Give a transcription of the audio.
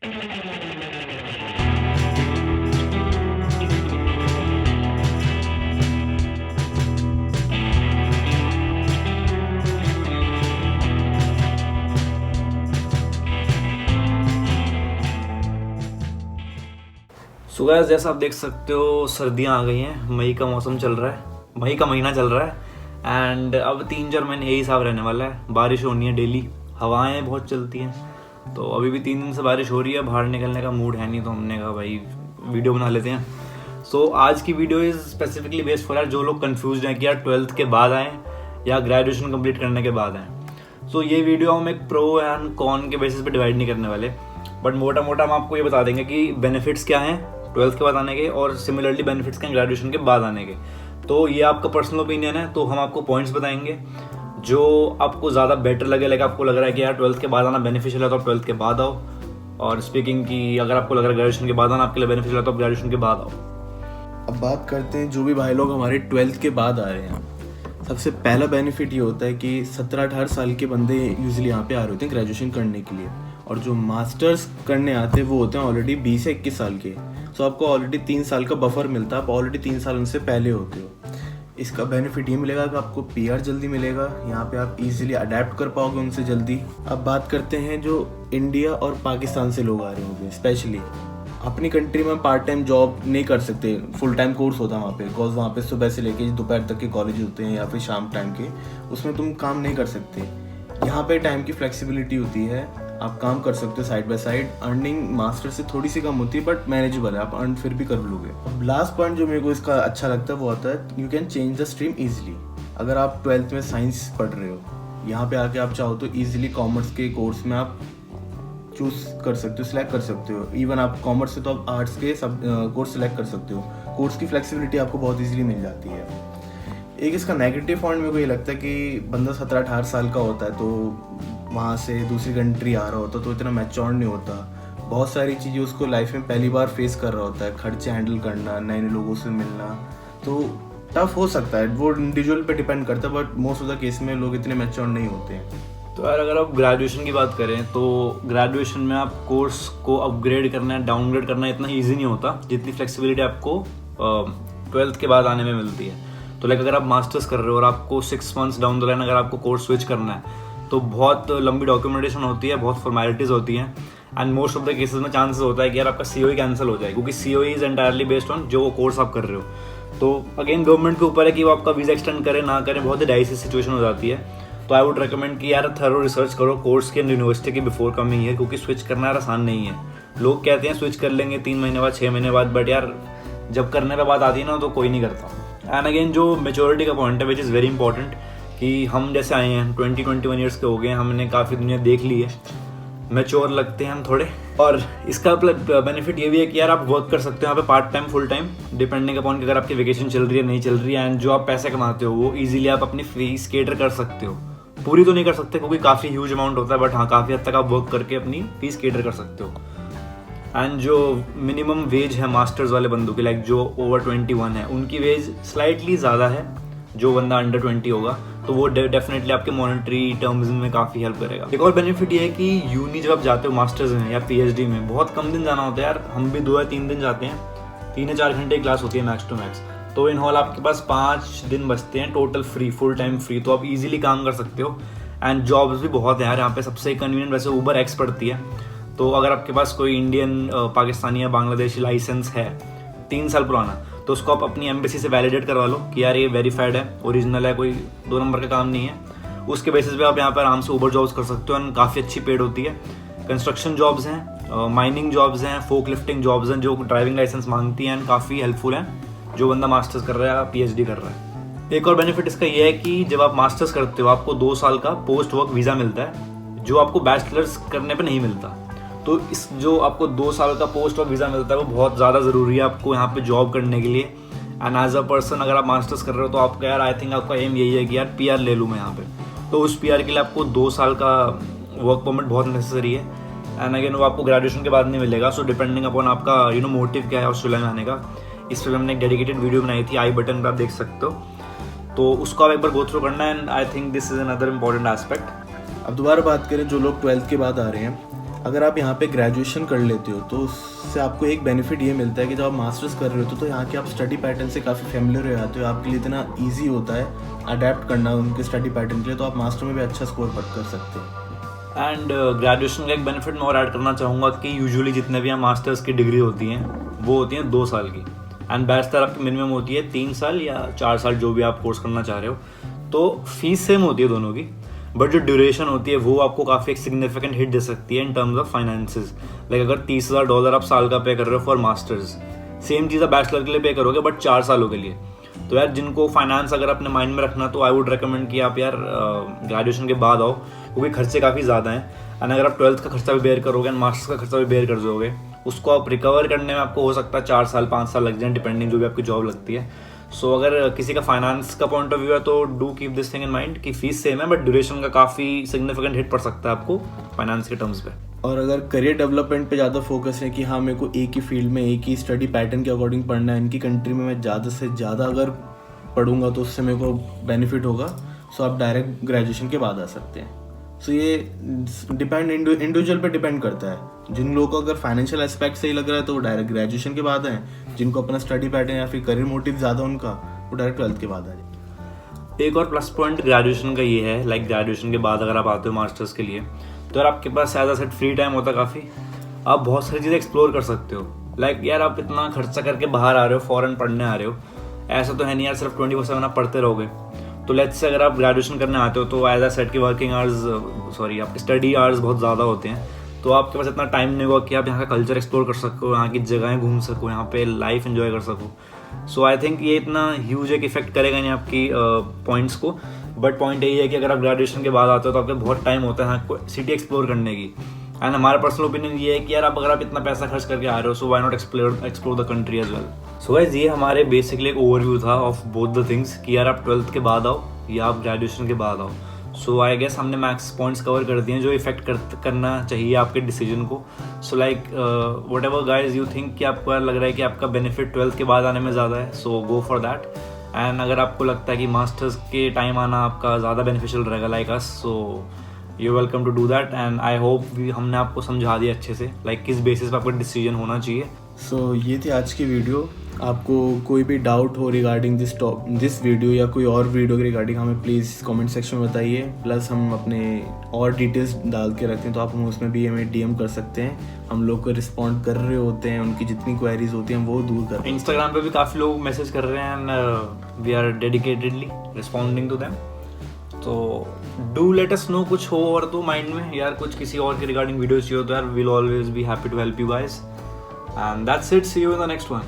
So guys, जैसा आप देख सकते हो सर्दियाँ आ गई हैं। मई का मौसम चल रहा है, मई का महीना चल रहा है एंड अब 3-4 महीने यही हिसाब रहने वाला है। बारिश होनी है डेली, हवाएं बहुत चलती हैं। तो अभी भी 3 दिन से बारिश हो रही है, बाहर निकलने का मूड है नहीं, तो हमने कहा भाई वीडियो बना लेते हैं। सो आज की video is specifically based for यार जो लोग कन्फ्यूज हैं कि यार 12th के बाद आएँ या ग्रेजुएशन कंप्लीट करने के बाद आएँ। सो ये वीडियो हम एक प्रो एंड कॉन के बेसिस पे डिवाइड नहीं करने वाले, बट मोटा मोटा हम आपको ये बता देंगे कि बेनिफिट्स क्या हैं 12th के बाद आने के और सिमिलरली बेनिफिट्स के ग्रेजुएशन के बाद आने के। तो ये आपका पर्सनल ओपिनियन है, तो हम आपको पॉइंट्स बताएंगे जो आपको ज़्यादा बेटर लगे। आपको लग रहा है कि यार 12th के बाद आना बेनिफिशियल है तो आप 12th के बाद आओ, और स्पीकिंग की अगर आपको लग रहा है ग्रेजुएशन के बाद आना आपके लिए बेनिफिशियल है तो आप ग्रेजुएशन के बाद आओ। अब बात करते हैं जो भी भाई लोग हमारे 12th के बाद आ रहे हैं। सबसे पहला बेनिफिट ये होता है कि 17-18 साल के बंदे यूजुअली यहाँ पे आ रहे होते हैं ग्रेजुएशन करने के लिए, और जो मास्टर्स करने आते हैं वो होते हैं ऑलरेडी 20 से 21 साल के। सो आपको ऑलरेडी 3 साल का बफर मिलता है, आप ऑलरेडी 3 साल उनसे पहले होते हो। इसका बेनिफिट ये मिलेगा कि आपको पीआर जल्दी मिलेगा, यहाँ पे आप इजीली अडेप्ट कर पाओगे उनसे जल्दी। अब बात करते हैं जो इंडिया और पाकिस्तान से लोग आ रहे होंगे, स्पेशली अपनी कंट्री में पार्ट टाइम जॉब नहीं कर सकते, फुल टाइम कोर्स होता है वहाँ पे, बिकॉज वहाँ पे सुबह से लेके दोपहर तक के कॉलेज होते हैं या फिर शाम टाइम के, उसमें तुम काम नहीं कर सकते। यहाँ पे टाइम की फ्लेक्सिबिलिटी होती है, आप काम कर सकते हो side by side. Earning master से थोड़ी सी कम होती है बट मैनेजेबल है, आप अर्न फिर भी कर लोगे। अब लास्ट पॉइंट जो मेरे को इसका अच्छा लगता है वो आता है you can change the stream easily. अगर आप 12th में साइंस पढ़ रहे हो, यहाँ पे आके आप चाहो तो ईजिली कॉमर्स के कोर्स में आप चूज कर सकते हो, सिलेक्ट कर सकते हो। इवन आप कॉमर्स से तो आप आर्ट्स के सब कोर्स सिलेक्ट कर सकते हो। कोर्स की फ्लेक्सिबिलिटी आपको बहुत इजीली मिल जाती है। एक इसका नेगेटिव पॉइंट मेरे को ये लगता है कि बंदा 17-18 साल का होता है तो वहाँ से दूसरी कंट्री आ रहा होता है तो इतना मैच्योर नहीं होता। बहुत सारी चीज़ें उसको लाइफ में पहली बार फेस कर रहा होता है, खर्चे हैंडल करना, नए नए लोगों से मिलना, तो टफ हो सकता है। वो इंडिविजुअल पे डिपेंड करता है, but most of the case में लोग इतने मैच्योर नहीं होते हैं। तो यार अगर आप ग्रेजुएशन की बात करें तो ग्रेजुएशन में आप कोर्स को अपग्रेड करना है, डाउनग्रेड करना इतना ईजी नहीं होता जितनी फ्लेक्सिबिलिटी आपको 12th के बाद आने में मिलती है। तो लाइक अगर आप मास्टर्स कर रहे हो और आपको 6 मंथ्स डाउन द लाइन अगर आपको कोर्स स्विच करना है तो बहुत लंबी डॉक्यूमेंटेशन होती है, बहुत फॉर्मेलिटीज़ होती हैं and most of the cases में चांसेस होता है कि यार आपका COE कैंसिल हो जाए, क्योंकि COE is entirely based on जो कोर्स आप कर रहे हो। तो अगेन गवर्नमेंट के ऊपर है कि वो आपका वीज़ा एक्सटेंड करे ना करे, बहुत ही डाइसी सिचुएशन हो जाती है। तो आई वुड रिकमेंड कि यार थरो रिसर्च करो कोर्स की एंड यूनिवर्सिटी की बिफोर कमिंग है, क्योंकि स्विच करना यार आसान नहीं है। लोग कहते हैं स्विच कर लेंगे 3 महीने बाद, 6 महीने बाद, बट यार जब करने पे बात आती है ना तो कोई नहीं करता। एंड अगेन जो मेच्योरिटी का पॉइंट है विच इज़ वेरी इंपॉर्टेंट, कि हम जैसे आए हैं 20-21 ईयर्स के हो गए, हमने काफ़ी दुनिया देख ली है, मैच्योर लगते हैं हम थोड़े। और इसका बेनिफिट ये भी है कि यार आप वर्क कर सकते हो यहाँ पे part time full time, depending upon कि अगर आपकी वेकेशन चल रही है नहीं चल रही है, एंड जो आप पैसे कमाते हो वो ईजिली आप अपनी फीस केटर कर सकते हो। पूरी तो नहीं कर सकते क्योंकि काफ़ी ह्यूज अमाउंट होता है, बट हाँ काफ़ी हद तक आप वर्क करके अपनी फीस केटर कर सकते हो। एंड जो मिनिमम वेज है मास्टर्स वाले बंदों की, लाइक जो ओवर 21 है, उनकी वेज स्लाइटली ज़्यादा है जो बंदा अंडर 20 होगा, तो वो डेफिनेटली आपके मॉनेटरी टर्म्स में काफ़ी हेल्प करेगा। एक और बेनिफिट ये है कि यूनी जब आप जाते हो मास्टर्स में या PhD में, बहुत कम दिन जाना होता है यार। हम भी 2 या 3 दिन जाते हैं, 3 या 4 घंटे की क्लास होती है मैक्स टू मैक्स। तो इन हॉल आपके पास 5 दिन बचते हैं total free, full time free, तो आप इजीली काम कर सकते हो। एंड जॉब्स भी बहुत है यार यहाँ पे। सबसे कन्वीनियंट वैसे उबर एक्स पड़ती है, तो अगर आपके पास कोई इंडियन, पाकिस्तानी या बांग्लादेशी लाइसेंस है 3 साल पुराना, तो उसको आप अपनी एम्बेसी से वैलिडेट करवा लो कि यार ये वेरीफाइड है, ओरिजिनल है, कोई 2 नंबर का काम नहीं है। उसके बेसिस पे आप यहाँ पर आराम से उबर जॉब्स कर सकते हो एंड काफ़ी अच्छी पेड होती है। कंस्ट्रक्शन जॉब्स हैं, माइनिंग जॉब्स हैं, फोक लिफ्टिंग जॉब्स हैं जो ड्राइविंग लाइसेंस मांगती हैं एंड काफ़ी हेल्पफुल हैं जो बंदा मास्टर्स कर रहा है या PhD कर रहा है। एक और बेनिफिट इसका ये है कि जब आप मास्टर्स करते हो आपको 2 साल का पोस्ट वर्क वीज़ा मिलता है, जो आपको बैचलर्स करने पे नहीं मिलता। तो इस जो आपको 2 साल का पोस्ट वर्क वीज़ा मिलता है वो बहुत ज़्यादा ज़रूरी है आपको यहाँ पे जॉब करने के लिए। एंड एज अ पर्सन अगर आप मास्टर्स कर रहे हो तो आपका यार आई थिंक आपका एम यही है कि यार PR ले लूँ मैं यहाँ पे, तो उस PR के लिए आपको 2 साल का वर्क परमिट बहुत नेसेसरी है। एंड अगेन वो आपको ग्रेजुएशन के बाद नहीं मिलेगा, सो डिपेंडिंग अपॉन आपका मोटिव क्या है ऑस्ट्रेलिया में आने का। इस पर हमने एक डेडिकेटेड वीडियो बनाई थी, आई बटन पर आप देख सकते हो, तो उसको आप एक बार गो थ्रू करना है। And I think this is another important aspect. अब दोबारा बात करें जो लोग 12th के बाद आ रहे हैं, अगर आप यहाँ पे ग्रेजुएशन कर लेते हो तो उससे आपको एक बेनिफिट ये मिलता है कि जब आप मास्टर्स कर रहे होते हो तो यहाँ के आप स्टडी पैटर्न से काफ़ी फेमिलियर हो जाते हो, आपके लिए इतना ईजी होता है अडेप्ट करना उनके स्टडी पैटर्न के लिए, तो आप मास्टर में भी अच्छा स्कोर कर सकते हैं। एंड ग्रेजुएशन का एक बेनिफिट मैं और ऐड करना चाहूँगा कि यूजुअली जितने भी यहाँ मास्टर्स की डिग्री होती हैं वो होती हैं 2 साल की, एंड बैचलर आपकी मिनिमम होती है 3 साल या 4 साल, जो भी आप कोर्स करना चाह रहे हो। तो फीस सेम होती है दोनों की, बट जो ड्यूरेशन होती है वो आपको काफ़ी एक सिग्निफिकेंट हिट दे सकती है in terms of finances. Like अगर $30,000 आप साल का पे कर रहे हो फॉर मास्टर्स, सेम चीज़ आप बैचलर के लिए पे करोगे बट 4 सालों के लिए। तो यार जिनको फाइनेंस अगर अपने माइंड में रखना, तो आई वुड रिकमेंड कि आप यार ग्रेजुएशन के बाद आओ, क्योंकि खर्चे काफ़ी ज़्यादा हैं। एंड अगर आप 12th का खर्चा भी बेयर करोगे एंड मास्टर्स का खर्चा भी बेयर कर दोगे, उसको आप रिकवर करने में आपको हो सकता है 4 साल 5 साल लग जाए, डिपेंडिंग जो भी आपकी जॉब लगती है। सो अगर किसी का फाइनेंस का पॉइंट ऑफ व्यू है तो do keep this thing in mind कि फीस सेम है बट ड्यूरेशन का काफ़ी सिग्निफिकेंट हिट पड़ सकता है आपको फाइनेंस के टर्म्स पे। और अगर करियर डेवलपमेंट पे ज़्यादा फोकस है कि हाँ मेरे को एक ही फील्ड में एक ही स्टडी पैटर्न के अकॉर्डिंग पढ़ना है, इनकी कंट्री में मैं ज़्यादा से ज़्यादा अगर पढ़ूंगा तो उससे मेरे को बेनिफिट होगा, सो आप डायरेक्ट ग्रेजुएशन के बाद आ सकते हैं। सो ये डिपेंड इंडिविजुअल पे डिपेंड करता है। जिन लोगों को अगर फाइनेंशियल एस्पेक्ट सही लग रहा है तो वो डायरेक्ट ग्रेजुएशन के बाद आए, जिनको अपना स्टडी पैटर्न या फिर करियर मोटिव ज़्यादा उनका, वो डायरेक्ट 12th के बाद आ जाए। एक और प्लस पॉइंट ग्रेजुएशन का ये है, लाइक ग्रेजुएशन के बाद अगर आप आते हो मास्टर्स के लिए, तो यार आपके पास as a set free time होता है काफ़ी, आप बहुत सारी चीज़ें एक्सप्लोर कर सकते हो। लाइक यार आप इतना खर्चा करके बाहर आ रहे हो, फॉरेन पढ़ने आ रहे हो, ऐसा तो है नहीं यार सिर्फ 24/7 आप पढ़ते रहोगे। तो लेट्स से अगर आप ग्रेजुएशन करने आते हो तो एज अ सेट की वर्किंग आवर्स आपके स्टडी आवर्स बहुत ज़्यादा होते हैं, तो आपके पास इतना टाइम नहीं होगा कि आप यहाँ का कल्चर एक्सप्लोर कर सको, यहाँ की जगहें घूम सको, यहाँ पे लाइफ एंजॉय कर सको। सो आई थिंक ये इतना ह्यूज एक इफेक्ट करेगा नहीं आपकी पॉइंट्स को, बट पॉइंट यही है कि अगर आप ग्रेजुएशन के बाद आते हो तो आपके बहुत टाइम होता है यहाँ सिटी एक्सप्लोर करने की। एंड हमारा पर्सनल ओपिनियन ये है कि यार अगर आप इतना पैसा खर्च करके आ रहे हो, so why not explore the country as well. So guys ये हमारे बेसिकली एक ओवरव्यू था ऑफ बोथ द थिंग्स कि यार आप 12th के बाद आओ या आप ग्रेजुएशन के बाद आओ। सो आई गेस हमने मैक्स पॉइंट्स कवर कर दिए हैं जो इफेक्ट करना चाहिए आपके डिसीजन को। So like what ever guys you think कि आपको यार लग रहा है कि आपका बेनिफिट 12th के बाद आने में ज़्यादा है, सो गो फॉर दैट। एंड अगर आपको लगता है कि मास्टर्स के टाइम आना आपका ज़्यादा बेनिफिशियल रहेगा like us, so you welcome to do that. And I hope हमने आपको समझा दिया अच्छे से लाइक किस बेसिस पे आपका डिसीजन होना चाहिए। सो ये थी आज की वीडियो। आपको कोई भी डाउट हो रिगार्डिंग दिस वीडियो या कोई और वीडियो के रिगार्डिंग हमें प्लीज़ कमेंट सेक्शन में बताइए। प्लस हम अपने और डिटेल्स डाल के रखते हैं तो आप हम उसमें भी हमें DM कर सकते हैं। हम लोग को रिस्पॉन्ड कर रहे होते हैं, उनकी जितनी क्वेरीज होती हैं वो दूर कर रहे हैं। इंस्टाग्राम पे भी काफ़ी लोग मैसेज कर रहे हैं and we are dedicatedly responding to them. तो डू लेट अस नो कुछ हो और तो माइंड में यार कुछ किसी और के रिगार्डिंग वीडियो चाहिए हो तो यार will always be happy to help you guys. And that's it, see you in the next one.